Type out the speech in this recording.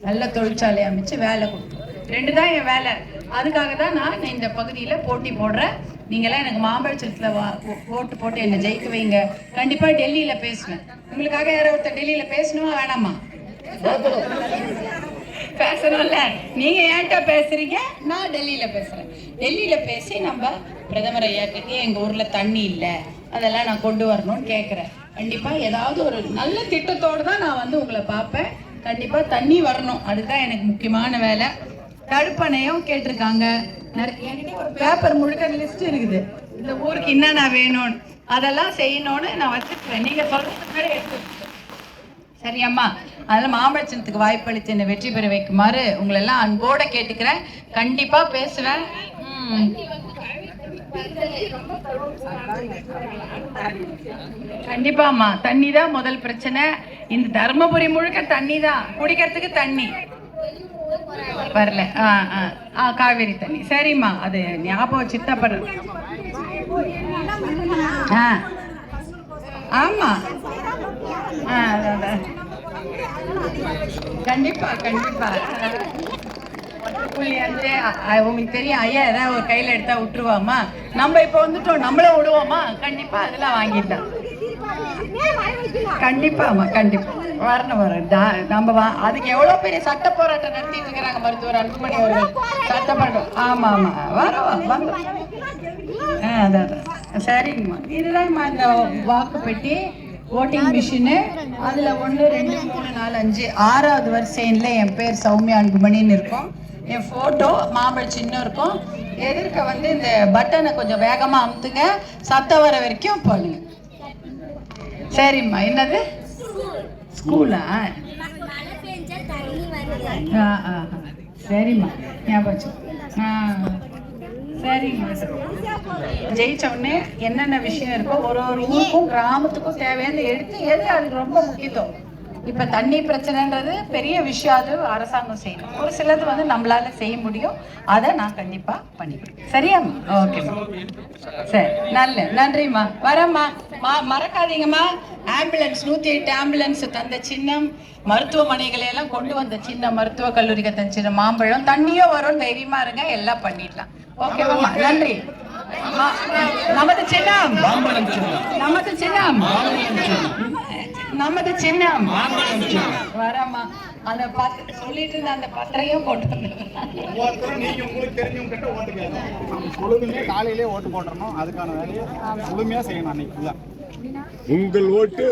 நல்ல தொழிற்சாலை அமைச்சு வேலை கொடுக்கும். 2 தான் என் வேலை. அதுக்காக தான் நான் இந்த பகுதியில் போட்டி போடுறேன். நீங்களாம் எனக்கு மாம்பழச்சத்தில் ஓட்டு போட்டு என்னை ஜெயிக்க வைங்க. கண்டிப்பாக டெல்லியில் பேசுவேன். உங்களுக்காக யாரோ ஒருத்தர் டெல்லியில் பேசணுமா வேணாமா? பேசணும்ல. நீங்க ஏன்ட்ட பேசுறீங்க, நான் டெல்லியில பேசுறேன். டெல்லியில பேசி நம்ம பிரதமர் ஐயாக்கிட்டே எங்க ஊர்ல தண்ணி இல்லை, அதெல்லாம் நான் கொண்டு வரணும்னு கேட்குறேன். கண்டிப்பா ஏதாவது ஒரு நல்ல திட்டத்தோடு தான் நான் வந்து உங்களை பார்ப்பேன். கண்டிப்பா தண்ணி வரணும், அதுதான் எனக்கு முக்கியமான வேலை. தடுப்பணையும் கேட்டிருக்காங்க. என்கிட்ட ஒரு பேப்பர் முழுக்க லிஸ்ட் இருக்குது, இந்த ஊருக்கு என்னென்ன வேணும்னு அதெல்லாம் செய்யணும்னு நான் வச்சுருக்கேன். நீங்க சொல்றது எடுத்து சரியாம்மா? அதனால மாம்பழச்சனத்துக்கு வாய்ப்பளித்து என்னை வெற்றி பெற வைக்குமாறு உங்களை எல்லாம் அன்போட கேட்டுக்கிறேன். கண்டிப்பா பேசுவேன். கண்டிப்பாம்மா, தண்ணி தான் முதல் பிரச்சனை. இந்த தர்மபுரி முழுக்க தண்ணி தான், குடிக்கிறதுக்கு தண்ணி வரல. காவேரி தண்ணி. சரிம்மா, அது ஞாபகம் சித்தப்பட. ஆமா, கண்டிப்பா கண்டிப்பா. உங்களுக்கு தெரியும், ஐயா ஏதாவது ஒரு கையில எடுத்தா விட்டுருவாமா? நம்ம இப்ப வந்துட்டோம், நம்மள விடுவோமா? கண்டிப்பா அதெல்லாம் வாங்கிட்டோம். கண்டிப்பாமா, கண்டிப்பா வரணும் வரணும். நம்ம அதுக்கு எவ்வளவு பெரிய சட்ட போராட்டம் நடத்திட்டு இருக்கிறாங்க மருத்துவர் அன்புமணி அவர்கள். சட்டப்படும். ஆமா ஆமா, வரோம் வந்து. அதான் சரிங்கம்மா. இதுதான்மா இந்த வாக்கு பெட்டி, ஓட்டிங் மிஷினு. அதில் 1 2 3 4 5 6வது வரிசையில் என் பேர் சௌமியா அன்புமணின்னு இருக்கும். என் ஃபோட்டோ மாம்பழ சின்னம் இருக்கும். எதிர்க்க வந்து இந்த பட்டனை கொஞ்சம் வேகமாக அமுத்துங்க, சத்தம் வர வரைக்கும் பண்ணுங்க. சரிம்மா. என்னது ஸ்கூலா? சரிம்மா, ஞாபகம். சரிங்க. ஜெயிச்ச உடனே என்னென்ன விஷயம் இருக்கோ ஒரு ஊருக்கும் கிராமத்துக்கும் தேவையான எடுத்து எது அதுக்கு ரொம்ப முக்கியத்துவம். இப்ப தண்ணி பிரச்சனைன்றது பெரிய விஷயம், அது அரசாங்கம் செய்யணும். ஒரு சிலது வந்து நம்மளால செய்ய முடியும், அதை நான் கண்டிப்பா பண்ணிக்கிறேன். சரியாம்மா? ஓகேம்மா, சரி, நன்றிம்மா. வரம்மா, மறக்காதீங்கம்மா. ஆம்புலன்ஸ் 108 ஆம்புலன்ஸ் தந்த சின்னம், மருத்துவமனைகளை எல்லாம் கொண்டு வந்த சின்ன மருத்துவ கல்லூரிக்கு தந்த சின்ன மாம்பழம், தண்ணியும் வரும், தைரியமா இருங்க, எல்லாம் பண்ணிடலாம். ஓகேவா? நன்றி. நமது சின்னம், நமது சின்னம், நமது சின்னம். வரமா அந்த சொல்லிட்டு இருந்த அந்த பத்திரையும் போட்டு காலையிலே ஓட்டு போட்டுறணும். அதுக்கான வேலையை முழுமையா செய்யணும். அன்னைக்கு உங்கள் ஓட்டு